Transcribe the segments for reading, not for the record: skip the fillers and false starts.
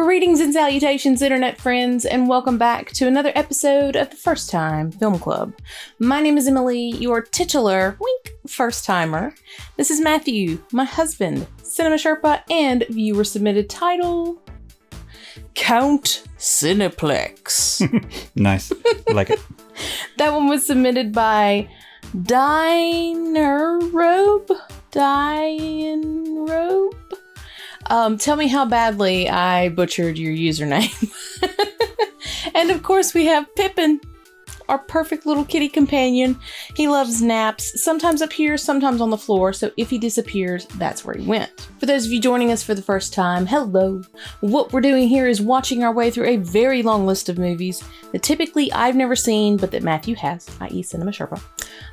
Greetings and salutations, internet friends, and welcome back to another episode of the First Time Film Club. My name is Emily, your titular, wink, first-timer. This is Matthew, my husband, Cinema Sherpa, and viewer-submitted title, Count Cineplex. Nice. I like it. That one was submitted by Dinerobe. Tell me how badly I butchered your username. And of course we have Pippin, our perfect little kitty companion. He loves naps, sometimes up here, sometimes on the floor, so if he disappears, that's where he went. For those of you joining us for the first time, hello. What we're doing here is watching our way through a very long list of movies that typically I've never seen, but that Matthew has, i.e. Cinema Sherpa.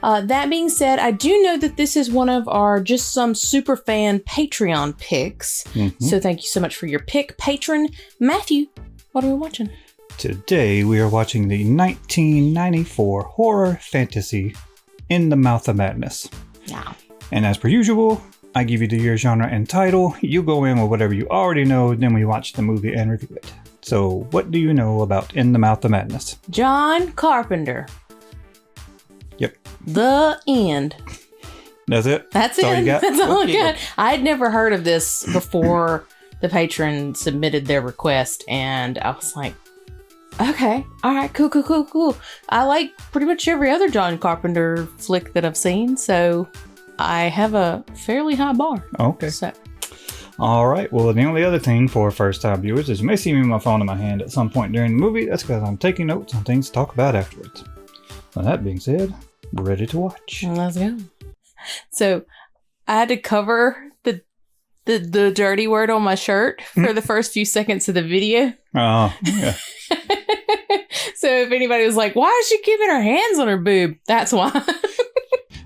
That being said, I do know that this is one of our Just Some Super Fan Patreon picks. So thank you so much for your pick, patron. Matthew, what are we watching? Today we are watching the 1994 horror fantasy In the Mouth of Madness. Now. And as per usual, I give you the year, genre, and title. You go in with whatever you already know, then we watch the movie and review it. So what do you know about In the Mouth of Madness? John Carpenter. Yep. The end. That's it? That's all it. You got? That's all I got. I had never heard of this before the patron submitted their request, and I was like, okay, all right, cool. I like pretty much every other John Carpenter flick that I've seen, so I have a fairly high bar. Okay. So. All right. Well, the only other thing for first-time viewers is you may see me with my phone in my hand at some point during the movie. That's because I'm taking notes on things to talk about afterwards. Well, that being said, we're ready to watch. Let's go. So I had to cover the dirty word on my shirt for the first few seconds of the video. Oh, yeah. So if anybody was like, why is she keeping her hands on her boob? That's why.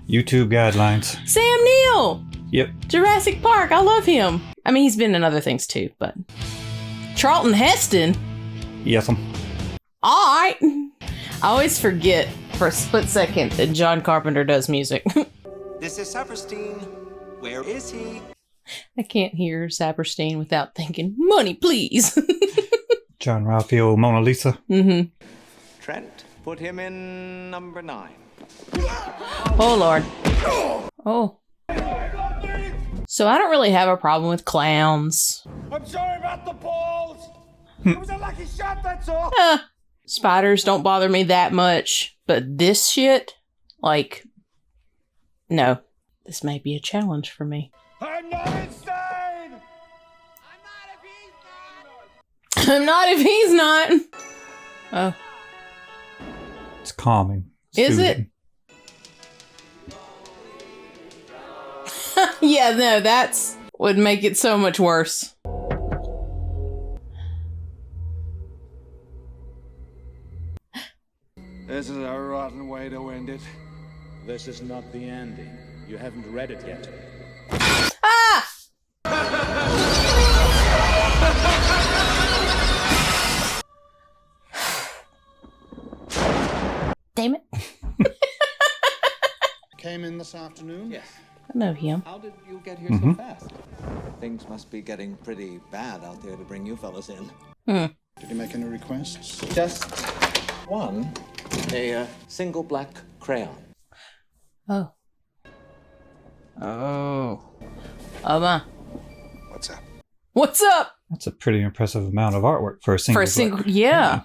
YouTube guidelines. Sam Neill. Yep. Jurassic Park. I love him. I mean, he's been in other things too, but Charlton Heston. Yes. All right. I always forget for a split second that John Carpenter does music. This is Saperstein. Where is he? I can't hear Saperstein without thinking, money, please. John Raphael, Mona Lisa. Mm-hmm. Trent, put him in number 9. Oh, Lord. Oh. So I don't really have a problem with clowns. I'm sorry about the balls. It was a lucky shot, that's all. Spiders don't bother me that much, but this shit, like, no. This may be a challenge for me. I'm not insane. I'm not if he's not. Oh. It's calming. Is it? Yeah, no, that's would make it so much worse. This is a rotten way to end it. This is not the ending. You haven't read it yet. Ah! Damn it. Came in this afternoon? Yes. I know him. How did you get here so fast? Things must be getting pretty bad out there to bring you fellas in. Did you make any requests? Just one. A single black crayon. Oh. Oh. My. What's up? What's up? That's a pretty impressive amount of artwork for a single. Yeah.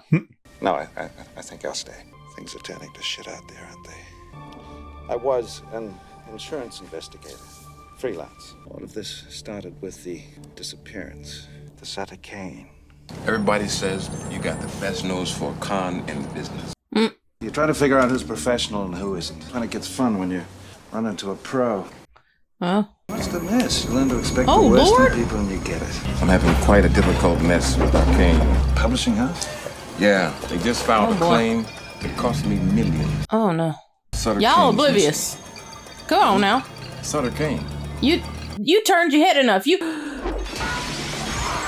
No, I think I'll stay. Things are turning to shit out there, aren't they? I was an insurance investigator. Freelance. All of this started with the disappearance. The Sutter Kane. Everybody says you got the best nose for a con in the business. You try to figure out who's professional and who isn't. When it gets fun when you run into a pro. Oh. What's the mess? You learn to expect Oh, the worst Lord. in people and you get it. I'm having quite a difficult mess with Arcane. Publishing house? Yeah, they just filed Oh, a boy. claim that cost me millions. Oh, no. Sutter Y'all Kane's oblivious. Go on now. missing. Sutter Kane. You turned your head enough. You.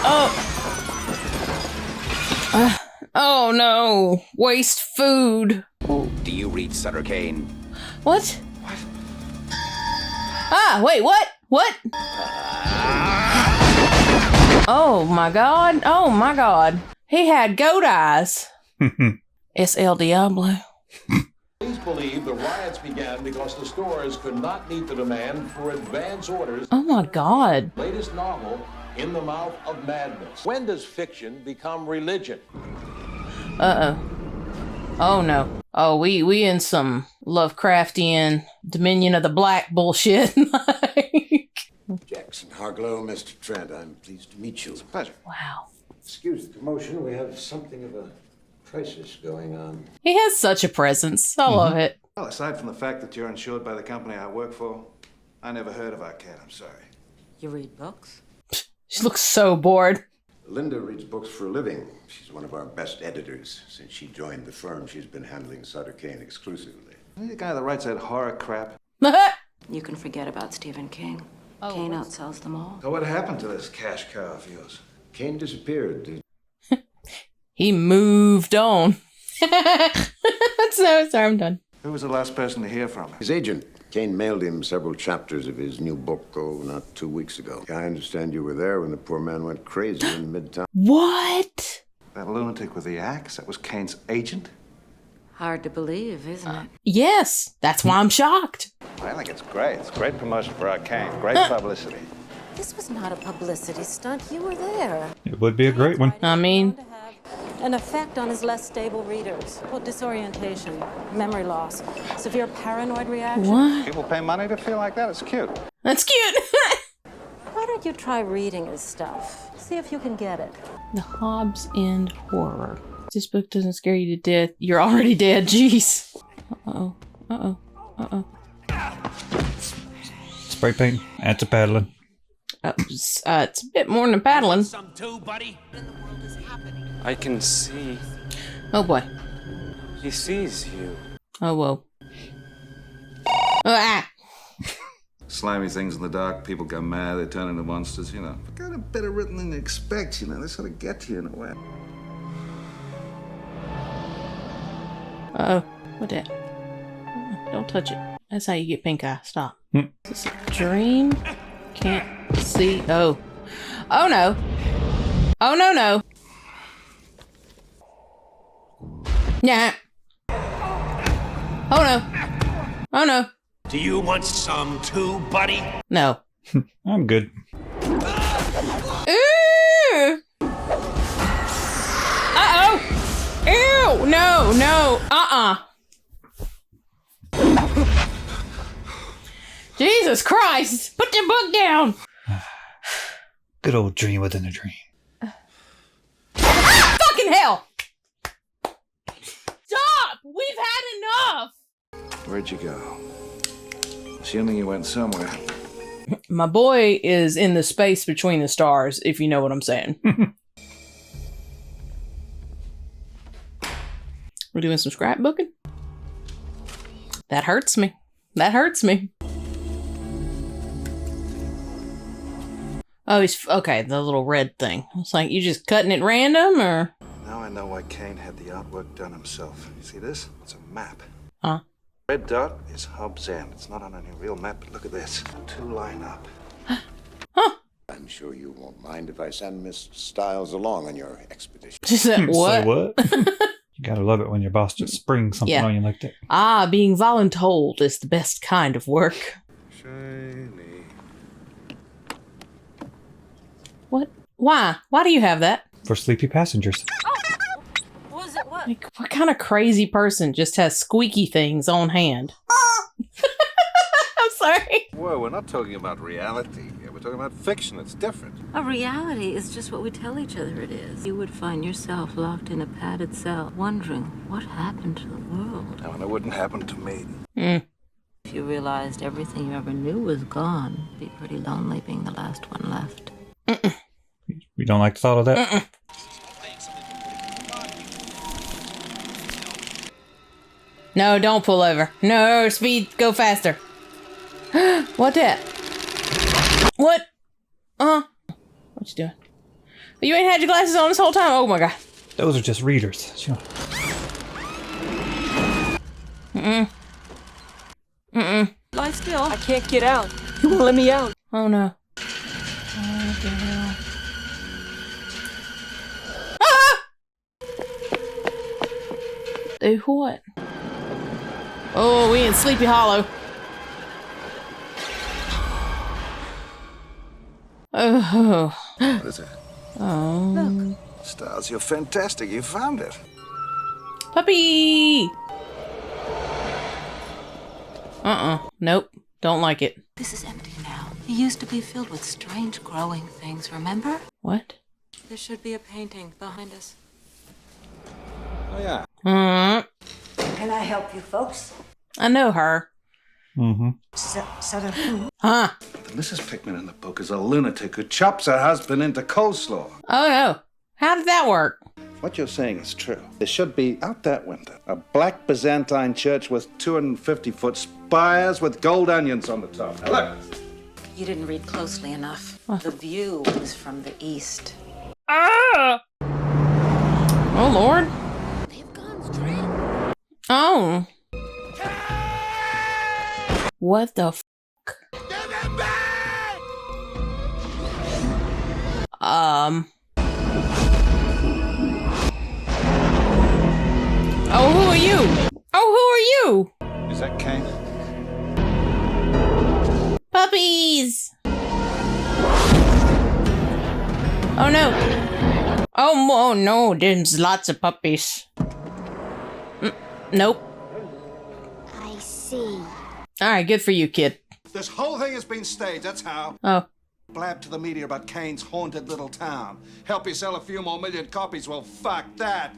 Oh. Oh no. Waste food. Do you read Sutter Kane? What? Ah, wait, what? What? Oh my god. Oh my god. He had goat eyes. It's El Diablo. Police believe the riots began because the stores could not meet the demand for advance orders. Oh my god. Latest novel, In the Mouth of Madness. When does fiction become religion? Uh-oh. Oh no. Oh, we in some Lovecraftian Dominion of the Black bullshit. Jackson Harglow, Mr. Trent, I'm pleased to meet you. It's a pleasure. Wow. Excuse the commotion, we have something of a crisis going on. He has such a presence. I love it. Well, aside from the fact that you're insured by the company I work for, I never heard of our cat, I'm sorry. You read books? She looks so bored. Linda reads books for a living. She's one of our best editors. Since she joined the firm, she's been handling Sutter Kane exclusively. Are you the guy that writes that horror crap? You can forget about Stephen King. Oh, Kane outsells them all. So what happened to this cash cow of yours? Kane disappeared. He moved on. So sorry, I'm done. Who was the last person to hear from him? His agent, Kane, mailed him several chapters of his new book, not 2 weeks ago. I understand you were there when the poor man went crazy in Midtown. What? That lunatic with the axe? That was Kane's agent? Hard to believe, isn't it? Yes, that's why I'm shocked. I think it's great. It's great promotion for our Kane. Great publicity. This was not a publicity stunt. You were there. It would be a great one. I mean, To have an effect on his less stable readers. Well, disorientation, memory loss, severe paranoid reaction. what? People pay money to feel like that? It's cute. That's cute. Why don't you try reading his stuff? See if you can get it. The Hobbs End Horror. This book doesn't scare you to death. You're already dead. Jeez. Uh-oh. Uh-oh. Uh-oh. Spray paint. That's a paddling. It's a bit more than paddling. Some too, buddy. I can see. Oh boy. He sees you. Oh whoa. Oh, ah. Slimy things in the dark, people go mad, they turn into monsters, you know. But kind of better written than you expect, you know. They sort of get to you in a way. Uh-oh. What that? Don't touch it. That's how you get pink eye. Stop. Is this a dream? Can't see. Oh. Oh no. Oh no no. Yeah. Oh no. Oh no. Do you want some too, buddy? No. I'm good. Ooh. Uh-oh. Ew. No, no. Jesus Christ. Put the book down. Good old dream within a dream. Fucking hell. Stop. We've had enough. Where'd you go? Assuming you went somewhere. My boy is in the space between the stars, if you know what I'm saying. We're doing some scrapbooking? That hurts me. That hurts me. Oh, he's okay. The little red thing. It's like you just cutting it random, or Now I know why Kane had the artwork done himself. You see this? It's a map. huh? Red dot is Hobbs End. It's not on any real map, but look at this. Two line up. I'm sure you won't mind if I send Miss Stiles along on your expedition. Just that what? Say what? You gotta love it when your boss just springs something Yeah. on you like that. Ah, being voluntold is the best kind of work. Shiny. What? Why? Why do you have that? For sleepy passengers. Was it what? Like, what kind of crazy person just has squeaky things on hand? I'm sorry. Whoa, we're not talking about reality. We're talking about fiction. It's different. A reality is just what we tell each other it is. You would find yourself locked in a padded cell, wondering what happened to the world. No, and it wouldn't happen to me. If you realized everything you ever knew was gone, it'd be pretty lonely being the last one left. You don't like the thought of that? No, don't pull over. No, speed, go faster. What that? What? What you doing? You ain't had your glasses on this whole time? Oh my god. Those are just readers. Sure. Lie still. I can't get out. You won't let me out. Oh no. What the hell? Do what? Oh, we in Sleepy Hollow. Oh. What is it? Oh. Look. Stars, you're fantastic. You found it. Puppy! Nope. Don't like it. This is empty now. It used to be filled with strange growing things, remember? What? There should be a painting behind us. Oh, yeah. Can I help you folks? I know her. Mm-hmm. Southern food? Huh. The Mrs. Pickman in the book is a lunatic who chops her husband into coleslaw. Oh, no. How did that work? What you're saying is true. There should be, out that window, a black Byzantine church with 250-foot spires with gold onions on the top. Now look. You didn't read closely enough. The view is from the east. Ah! Oh, Lord. They've gone straight. Oh. What the f***? Oh, who are you? Oh, who are you? Is that Kane? Puppies! Oh, no. Oh, no, there's lots of puppies. Nope. I see. Alright, good for you, kid. This whole thing has been staged, that's how. Oh. Blab to the media about Kane's haunted little town. Help you sell a few more million copies, well, fuck that.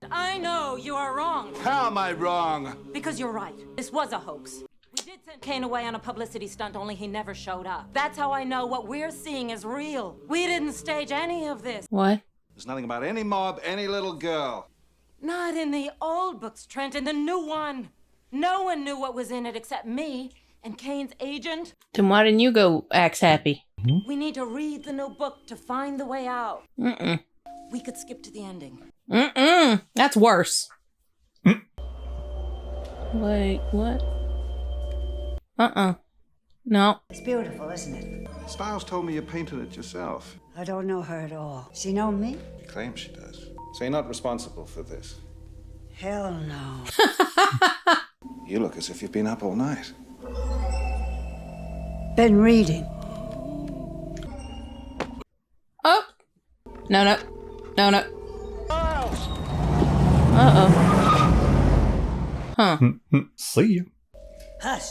I know you are wrong. How am I wrong? Because you're right. This was a hoax. We did send Kane away on a publicity stunt, only he never showed up. That's how I know what we're seeing is real. We didn't stage any of this. What? There's nothing about any mob, any little girl. Not in the old books, Trent, in the new one. No one knew what was in it except me and Kane's agent. Then why didn't you go axe happy? We need to read the new book to find the way out. Mm-mm. We could skip to the ending. Mm-mm. That's worse. Wait, what? No. It's beautiful, isn't it? Stiles told me you painted it yourself. I don't know her at all. She know me? She claims she does. So you're not responsible for this? Hell no. You look as if you've been up all night. Been reading. Oh! No. Huh. See you. Hush.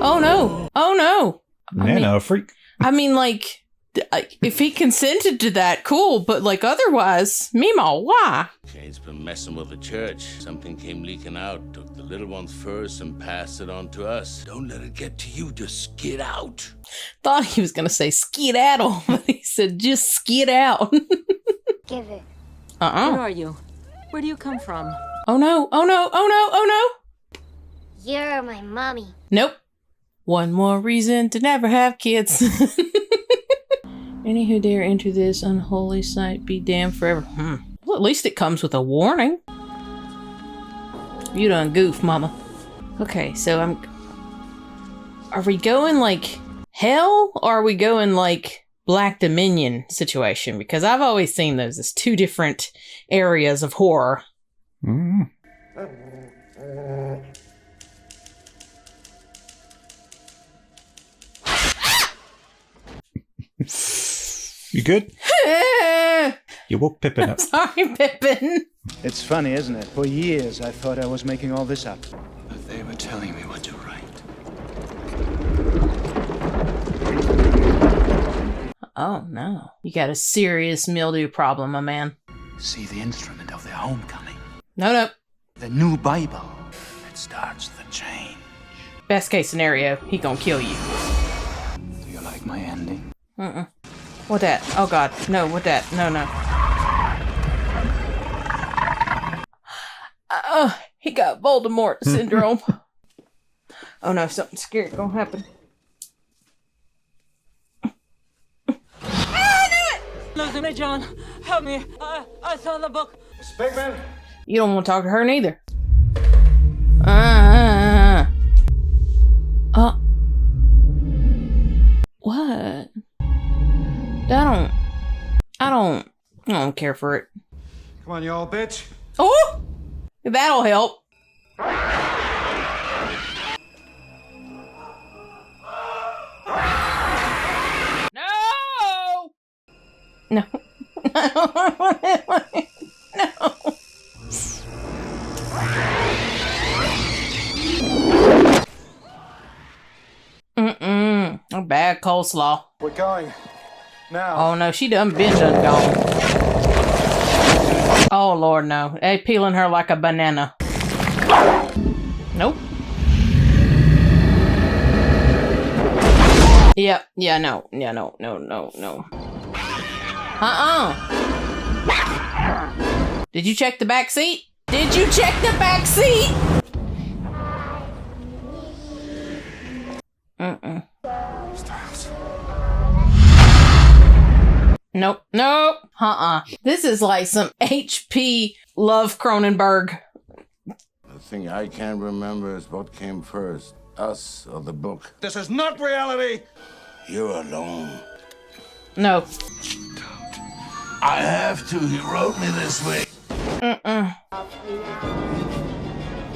Oh no! Nano freak. I mean, like, if he consented to that, cool. But like, otherwise, Meemaw, why? Kane's been messing with the church. Something came leaking out. Took the little ones first and passed it on to us. Don't let it get to you. Just skid out. Thought he was gonna say skedaddle, but he said just skid out. Give it. Where are you? Where do you come from? Oh no! You're my mommy. Nope. One more reason to never have kids. Any who dare enter this unholy site be damned forever. Well, at least it comes with a warning. You done goof, mama. Okay, so are we going like hell, or are we going like Black Dominion situation? Because I've always seen those as two different areas of horror. You good? You woke Pippin up. Sorry, Pippin. It's funny, isn't it? For years, I thought I was making all this up. But they were telling me what to write. Oh, no. You got a serious mildew problem, my man. See the instrument of their homecoming. No. The new Bible. It starts the change. Best case scenario, he gonna kill you. Do you like my ending? What that? Oh, God. No, what that? No. He got Voldemort syndrome. Oh, no. Something scary gonna happen. Losing me, John. Help me. I saw the book. Miss Pickman? You don't want to talk to her neither. What? I I don't care for it. Come on, you old bitch. Oh! That'll help. No! No! A bad coleslaw. We're going. Now. Oh no, she done gone. Oh Lord, no. They peeling her like a banana. Nope. Yep. Yeah, no. Yeah, no. Did you check the back seat? Did you check the back seat? Nope. This is like some HP Love Cronenberg. The thing I can't remember is what came first, us or the book. This is not reality. You're alone. No. I have to. He wrote me this way.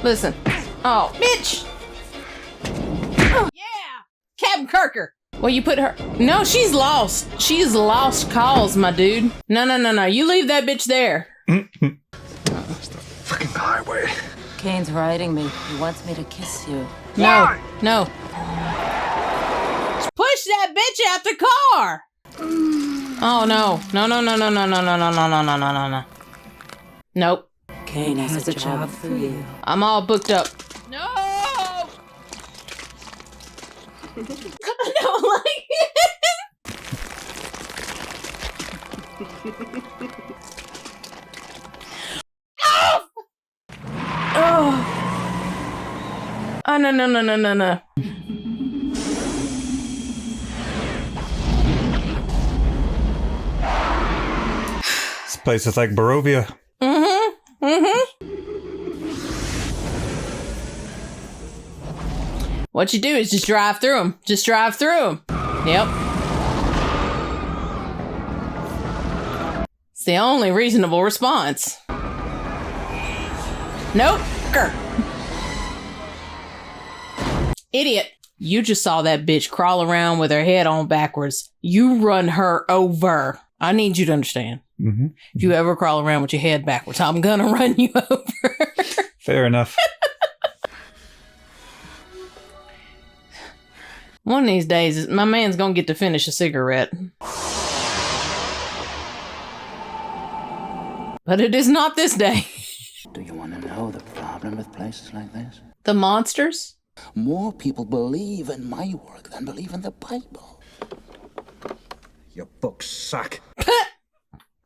Listen. Oh, bitch. Oh, yeah. Captain Kirker. Well, you put her... No, she's lost. She's lost cause, my dude. No. You leave that bitch there. It's the fucking highway. Kane's riding me. He wants me to kiss you. No. Push that bitch out the car. Oh, no. No. Nope. Kane has a job for you. I'm all booked up. No! I don't like it. Oh! Oh, no. This place is like Barovia. What you do is just drive through them. Yep. It's the only reasonable response. Nope. Grr. Idiot. You just saw that bitch crawl around with her head on backwards. You run her over. I need you to understand. If you ever crawl around with your head backwards, I'm gonna run you over. Fair enough. One of these days, my man's gonna get to finish a cigarette. But it is not this day. Do you want to know the problem with places like this? The monsters? More people believe in my work than believe in the Bible. Your books suck.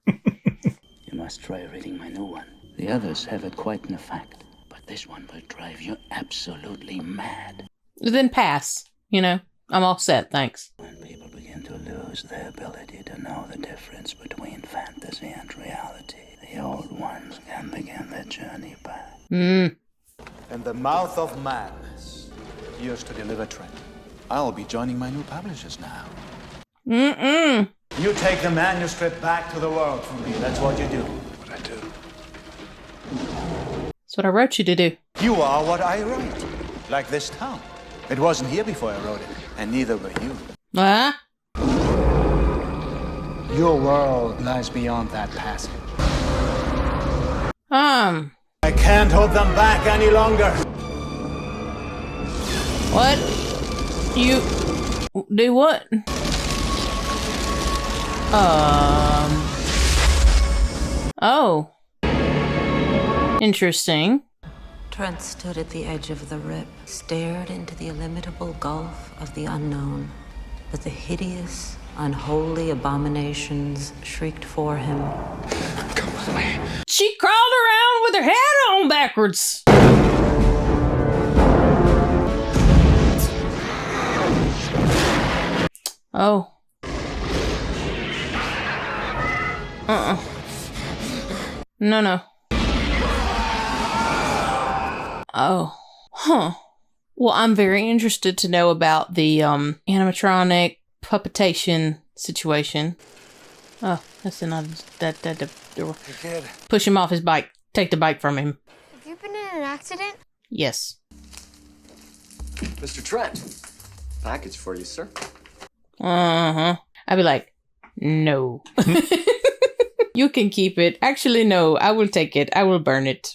You must try reading my new one. The others have it quite an effect, but this one will drive you absolutely mad. Then pass. You know, I'm all set, thanks. When people begin to lose their ability to know the difference between fantasy and reality, the old ones can begin their journey back. In the mouth of madness, used to deliver Trent. I'll be joining my new publishers now. You take the manuscript back to the world for me. That's what you do. What I do. That's what I wrote you to do. You are what I write. Like this town. It wasn't here before I wrote it, and neither were you. Huh? Your world lies beyond that passage. I can't hold them back any longer. What? You do what? Oh. Interesting. Trent stood at the edge of the rip, stared into the illimitable gulf of the unknown. But the hideous, unholy abominations shrieked for him. Come with me. She crawled around with her head on backwards. Oh. No. Oh. Huh. Well, I'm very interested to know about the animatronic puppetation situation. Oh, that's not that door. Hey, kid. Push him off his bike. Take the bike from him. Have you been in an accident? Yes. Mr. Trent, package for you, sir. Uh-huh. I'd be like, no. You can keep it. Actually, no. I will take it. I will burn it.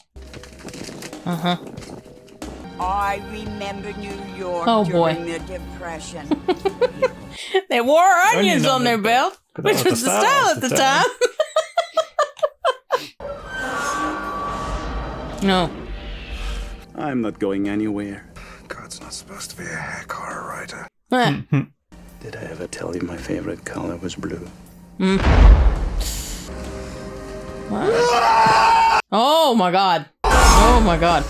Uh-huh. I remember New York during the Depression. They wore onions on their belt, which was the style at the time. No. I'm not going anywhere. God's not supposed to be a hack horror writer. Did I ever tell you my favorite color was blue? Oh my god. Oh my god.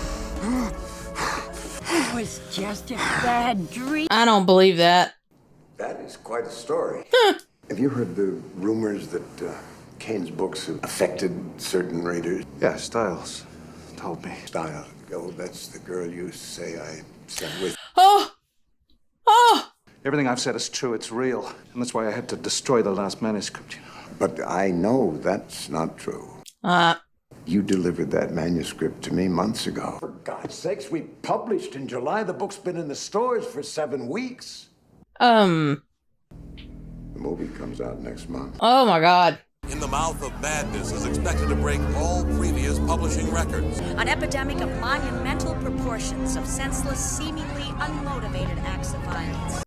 It was just a bad dream. I don't believe that. That is quite a story. Have you heard the rumors that Kane's books have affected certain readers? Yeah, Styles told me. Styles. Oh, that's the girl you say I sat with. Oh! Oh! Everything I've said is true. It's real. And that's why I had to destroy the last manuscript, you know. But I know that's not true. You delivered that manuscript to me months ago. For God's sakes, we published in July. The book's been in the stores for 7 weeks. The movie comes out next month. Oh my god. In the Mouth of Madness is expected to break all previous publishing records. An epidemic of monumental proportions of senseless, seemingly unmotivated acts of violence.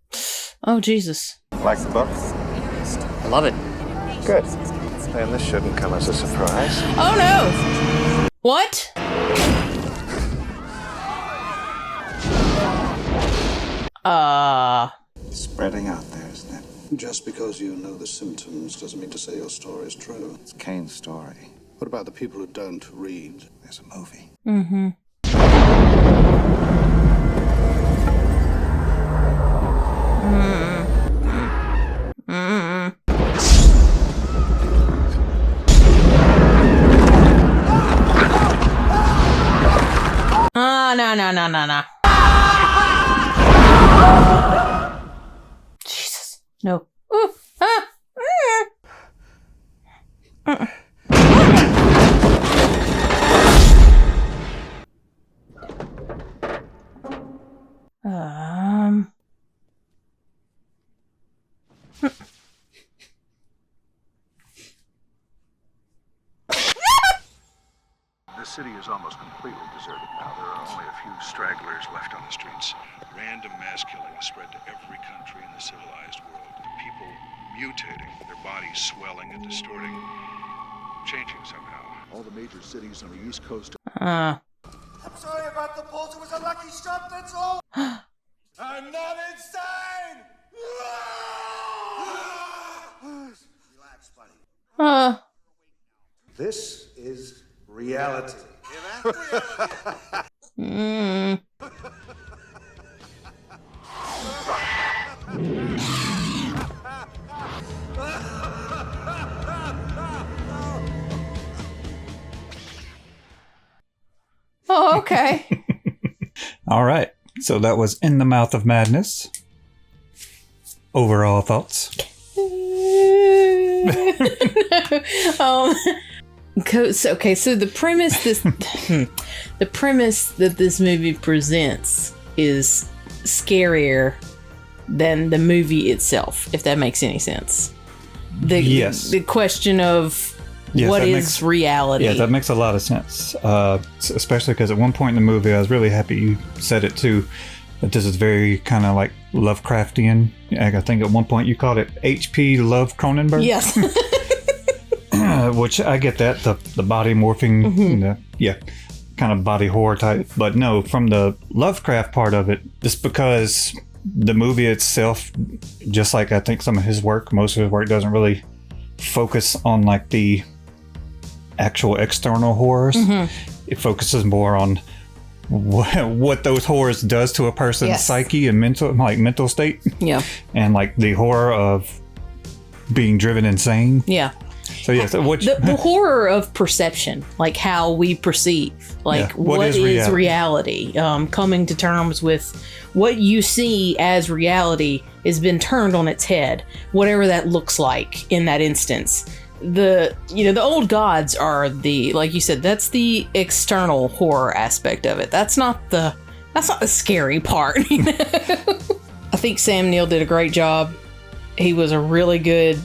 Oh, Jesus. Like the book? I love it. Good. And this shouldn't come as a surprise. Oh no! What? Spreading out there, isn't it? Just because you know the symptoms doesn't mean to say your story is true. It's Kane's story. What about the people who don't read? There's a movie. Mm-hmm. No. Jesus. No. Ooh. The city is almost completely deserted now. There are only a few stragglers left on the streets. Random mass killing has spread to every country in the civilized world. People mutating, their bodies swelling and distorting, changing somehow. All the major cities on the East Coast. I'm sorry about the bulls. It was a lucky shot, that's all. I'm not insane! Relax, buddy. This is reality. Oh, okay. All right. So that was In the Mouth of Madness. Overall thoughts? So the premise that this movie presents is scarier than the movie itself, if that makes any sense. Yes. The question of what is reality. Yeah, that makes a lot of sense. Especially because at one point in the movie, I was really happy you said it too, that this is very kind of like Lovecraftian. I think at one point you called it H.P. Love Cronenberg. Yes. Which I get that, the body morphing, kind of body horror type. But no, from the Lovecraft part of it, just because the movie itself, just like I think some of his work, most of his work doesn't really focus on like the actual external horrors. It focuses more on what those horrors does to a person's psyche and mental state. Yeah. And like the horror of being driven insane. Yeah. So yeah, so the horror of perception, like how we perceive, like what is reality? Coming to terms with what you see as reality has been turned on its head, whatever that looks like in that instance. The old gods are the, like you said, that's the external horror aspect of it. That's not the scary part. I think Sam Neill did a great job. He was a really good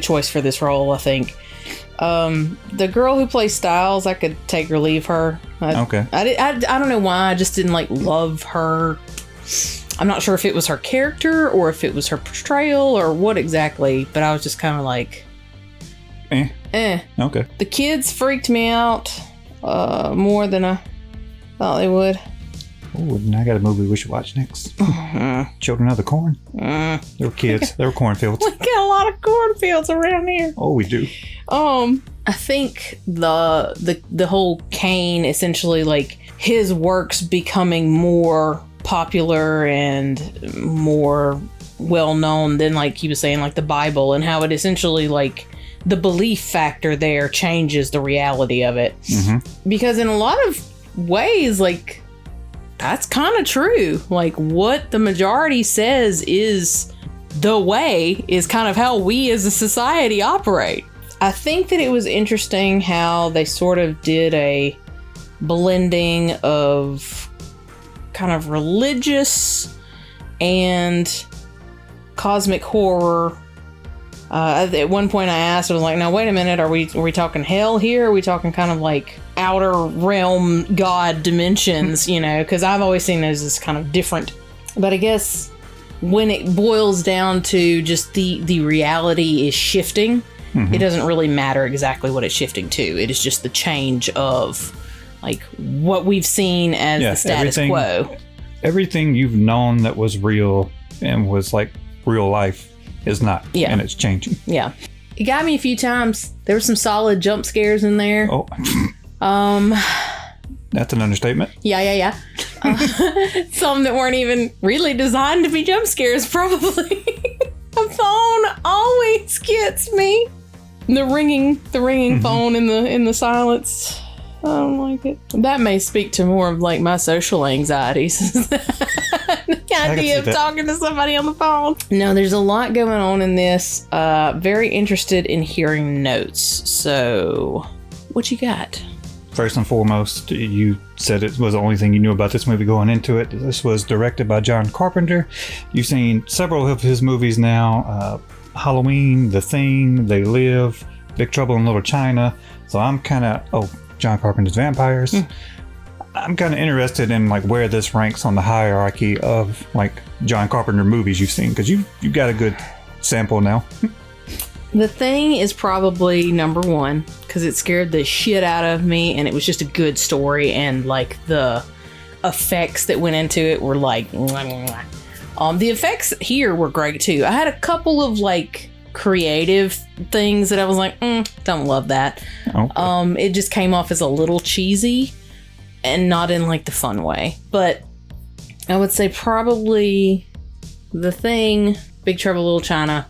choice for this role, I think. The girl who plays Styles, I could take or leave her. Okay. I don't know why, I just didn't love her. I'm not sure if it was her character or if it was her portrayal or what exactly, but I was just kind of like, Okay. The kids freaked me out more than I thought they would. Oh, and I got a movie we should watch next. Children of the Corn. They were kids. They were cornfields. We got a lot of cornfields around here. Oh, we do. I think the whole Cain, essentially, like his works becoming more popular and more well known than, like he was saying, like the Bible, and how it essentially, like, the belief factor there changes the reality of it. Because in a lot of ways, like, that's kind of true. Like, what the majority says is the way is kind of how we as a society operate. I think that it was interesting how they sort of did a blending of kind of religious and cosmic horror. At one point I asked, I was like, now wait a minute, are we talking hell here? Are we talking kind of like outer realm god dimensions, because I've always seen those as kind of different. But I guess when it boils down to just the reality is shifting, it doesn't really matter exactly what it's shifting to. It is just the change of like what we've seen as the status quo. Everything you've known that was real and was like real life is not. Yeah. And it's changing. Yeah. It got me a few times. There were some solid jump scares in there. Oh. That's an understatement. Yeah. Some that weren't even really designed to be jump scares, probably. The phone always gets me. The ringing phone in the silence. I don't like it. That may speak to more of like my social anxieties. The idea of talking to somebody on the phone. No, there's a lot going on in this. Very interested in hearing notes. So, what you got? First and foremost, you said it was the only thing you knew about this movie going into it. This was directed by John Carpenter. You've seen several of his movies now. Halloween, The Thing, They Live, Big Trouble in Little China. So I'm kind of... John Carpenter's Vampires. I'm kind of interested in like where this ranks on the hierarchy of like John Carpenter movies you've seen, because you've got a good sample now. The Thing is probably number one because it scared the shit out of me, and it was just a good story, and like the effects that went into it were like the effects here were great too. I had a couple of like creative things that I was like, don't love that. Okay. It just came off as a little cheesy and not in like the fun way. But I would say probably The Thing, Big Trouble in Little China,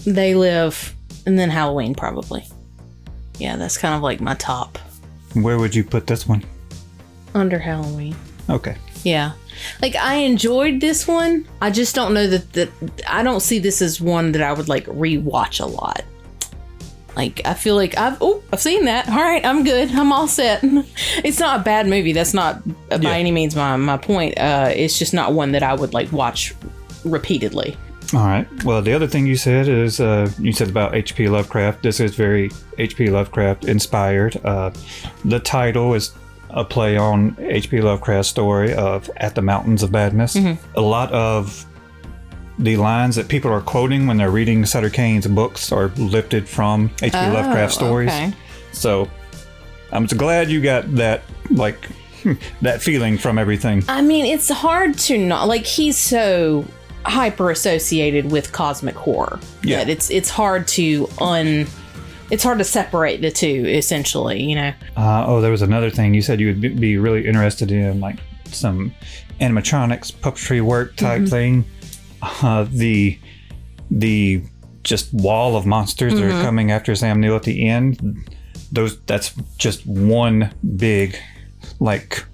They Live, and then Halloween probably. Yeah, that's kind of like my top. Where would you put this one? Under Halloween. Okay. Yeah. Like, I enjoyed this one. I just don't know that I don't see this as one that I would like rewatch a lot. Like, I feel like I've seen that. All right, I'm good. I'm all set. It's not a bad movie. That's not by any means my point. It's just not one that I would like watch repeatedly. All right. Well, the other thing you said is you said about H.P. Lovecraft. This is very H.P. Lovecraft inspired. The title is a play on H.P. Lovecraft's story of At the Mountains of Badness. A lot of the lines that people are quoting when they're reading Sutter Kane's books are lifted from H.P. Lovecraft stories. Okay. So I'm glad you got that, like, that feeling from everything. I mean, it's hard to not, like, he's so hyper associated with cosmic horror. Yeah. That it's hard to it's hard to separate the two, essentially, you know. There was another thing you said you would be really interested in, like some animatronics, puppetry work type thing. The just wall of monsters that are coming after Sam Neill at the end, that's just one big, like,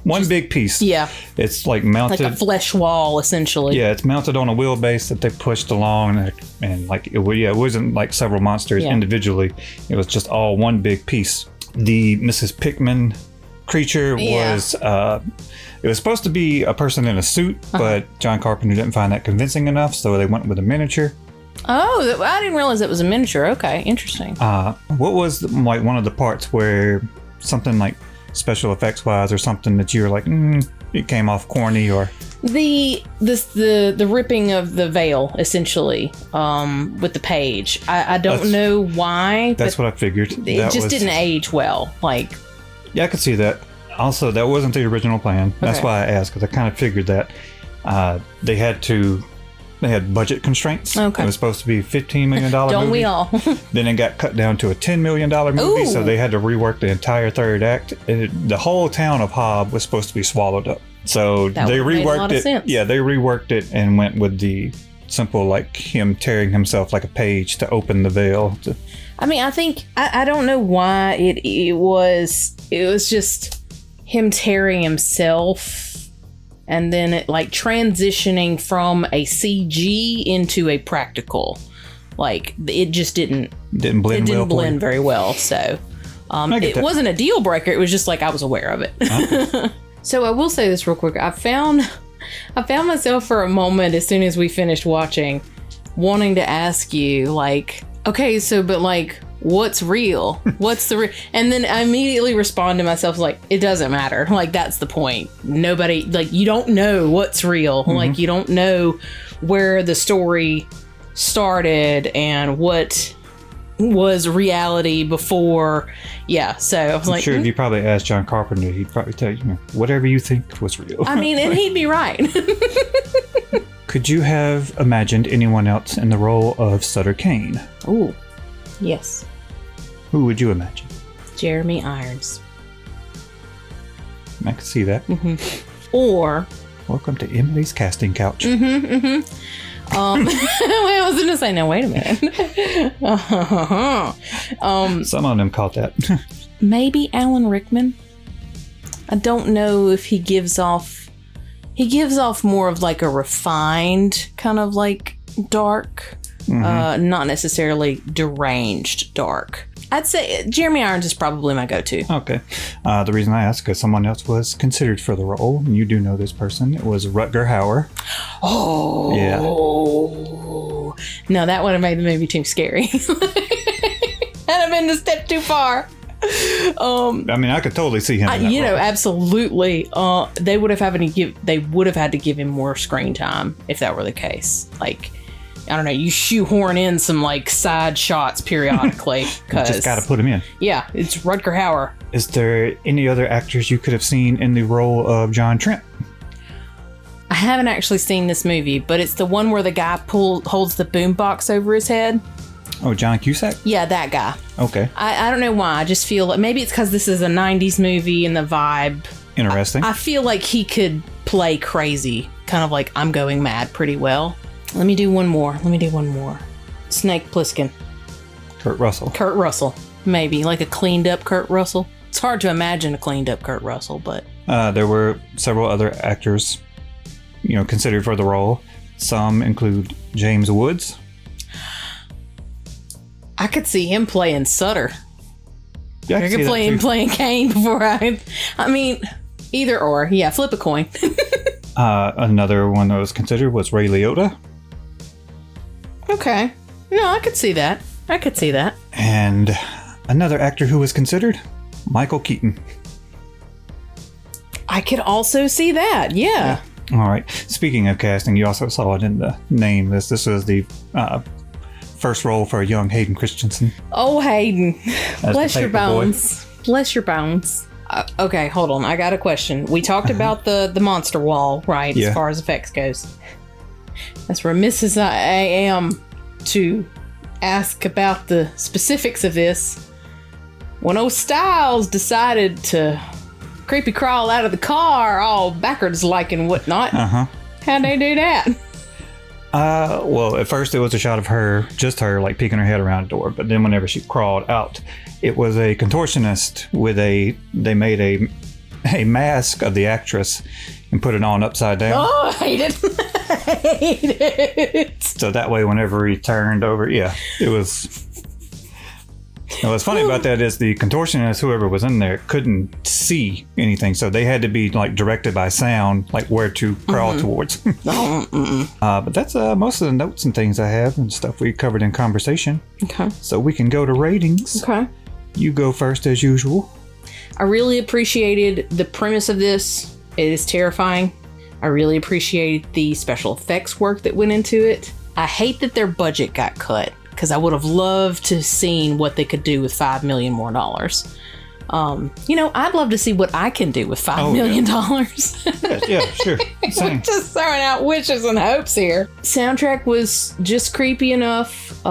one big piece. Yeah. It's like mounted. Like a flesh wall, essentially. Yeah, it's mounted on a wheelbase that they pushed along, and like, it wasn't like several monsters individually. It was just all one big piece. The Mrs. Pickman creature was, it was supposed to be a person in a suit, but John Carpenter didn't find that convincing enough, so they went with a miniature. Oh, I didn't realize it was a miniature. Okay, interesting. What was like one of the parts where something like special effects wise or something that you were like, it came off corny, or the ripping of the veil, essentially, with the page. I don't know why. That's what I figured. It just didn't age well. Like, yeah, I could see that. Also, that wasn't the original plan. That's why I asked, because I kind of figured that they had budget constraints. Okay. It was supposed to be a $15 million movie. Don't we all? Then it got cut down to a $10 million movie, so they had to rework the entire third act. The whole town of Hob was supposed to be swallowed up. So they reworked it. Sense. Yeah, they reworked it and went with the simple, like him tearing himself like a page to open the veil. I mean, I think I don't know why it was just him tearing himself. And then it like transitioning from a CG into a practical, like it just didn't blend very well. So it wasn't a deal breaker. It was just like I was aware of it. Okay. So I will say this real quick. I found myself for a moment as soon as we finished watching, wanting to ask you like, okay, so but like, what's real? What's the real? And then I immediately respond to myself like, it doesn't matter. Like, that's the point. Nobody, like, you don't know what's real. Like, you don't know where the story started and what was reality before. Yeah, so I was like, sure, if you probably asked John Carpenter, he'd probably tell you, whatever you think was real. I mean, and he'd be right. Could you have imagined anyone else in the role of Sutter Kane? Ooh, yes. Who would you imagine? Jeremy Irons. I can see that. Or welcome to Emily's casting couch. I was gonna say, no, wait a minute. Some of them caught that. Maybe Alan Rickman. I don't know if he gives off more of like a refined kind of like dark, not necessarily deranged dark. I'd say Jeremy Irons is probably my go-to. Okay. The reason I asked, because someone else was considered for the role, and you do know this person. It was Rutger Hauer. Oh. Yeah. No, that would have made the movie too scary. That'd have been a step too far. I mean, I could totally see him. You know, absolutely. They would have had to give him more screen time if that were the case. Like, I don't know, you shoehorn in some like side shots periodically. Just got to put him in. Yeah, it's Rutger Hauer. Is there any other actors you could have seen in the role of John Trent? I haven't actually seen this movie, but it's the one where the guy holds the boombox over his head. Oh, John Cusack? Yeah, that guy. Okay. I don't know why. I just feel like maybe it's because this is a 90s movie and the vibe. Interesting. I feel like he could play crazy, kind of like I'm going mad pretty well. Let me do one more. Snake Plissken. Kurt Russell. Maybe like a cleaned up Kurt Russell. It's hard to imagine a cleaned up Kurt Russell, but there were several other actors, considered for the role. Some include James Woods. I could see him playing Sutter. Yeah, I could play him playing Kane before I mean, either or. Yeah, flip a coin. Another one that was considered was Ray Liotta. Okay. No, I could see that. And another actor who was considered, Michael Keaton. I could also see that, yeah. All right. Speaking of casting, you also saw it in the name. This was the first role for young Hayden Christensen. Oh, Hayden. Bless your bones. Bless your bones. Okay, hold on. I got a question. We talked about the monster wall, right? Yeah. As far as effects goes. As remiss as I am to ask about the specifics of this, when old Styles decided to creepy crawl out of the car all backwards like and whatnot, how'd they do that? Well, at first it was a shot of her, just her, like peeking her head around the door. But then whenever she crawled out, it was a contortionist with they made a mask of the actress and put it on upside down. Oh, I hate it. I hate it. So that way, whenever he turned over, yeah, it was. Now, what's funny about that is the contortionist, whoever was in there, couldn't see anything, so they had to be like directed by sound, like where to crawl towards. But that's most of the notes and things I have and stuff we covered in conversation. Okay. So we can go to ratings. Okay. You go first as usual. I really appreciated the premise of this. It is terrifying. I really appreciated the special effects work that went into it. I hate that their budget got cut, because I would have loved to have seen what they could do with $5 million more. I'd love to see what I can do with $5 million. Yeah, sure. We're just throwing out wishes and hopes here. Soundtrack was just creepy enough.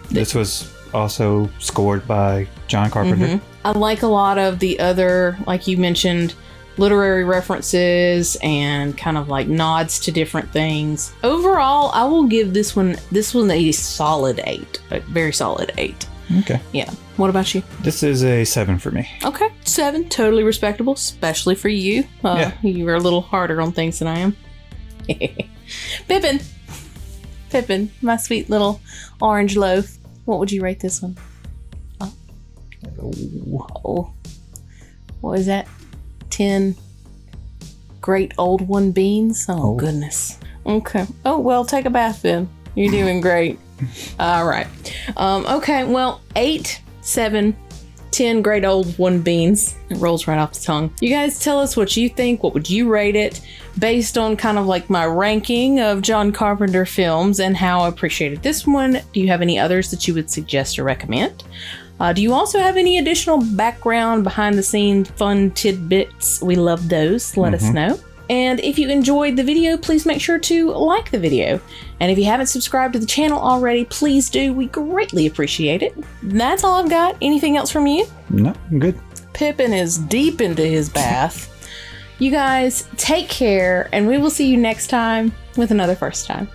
This was also scored by John Carpenter. I like a lot of the other, like you mentioned, literary references and kind of like nods to different things. Overall, I will give this one a solid 8. A very solid 8. Okay. Yeah. What about you? This is a 7 for me. Okay. 7. Totally respectable, especially for you. Yeah. You were a little harder on things than I am. Pippin, my sweet little orange loaf. What would you rate this one? Oh. What is that? 10 great old one beans? Oh, goodness. Okay. Oh, well, take a bath then. You're doing great. All right. Okay, well, 8, 7, 10 great old one beans. It rolls right off the tongue. You guys tell us what you think. What would you rate it based on kind of like my ranking of John Carpenter films and how I appreciated this one? Do you have any others that you would suggest or recommend? Do you also have any additional background, behind the scenes, fun tidbits? We love those. Let us know. And if you enjoyed the video, please make sure to like the video. And if you haven't subscribed to the channel already, please do. We greatly appreciate it. That's all I've got. Anything else from you? No, I'm good. Pippin is deep into his bath. You guys take care, and we will see you next time with another First Time.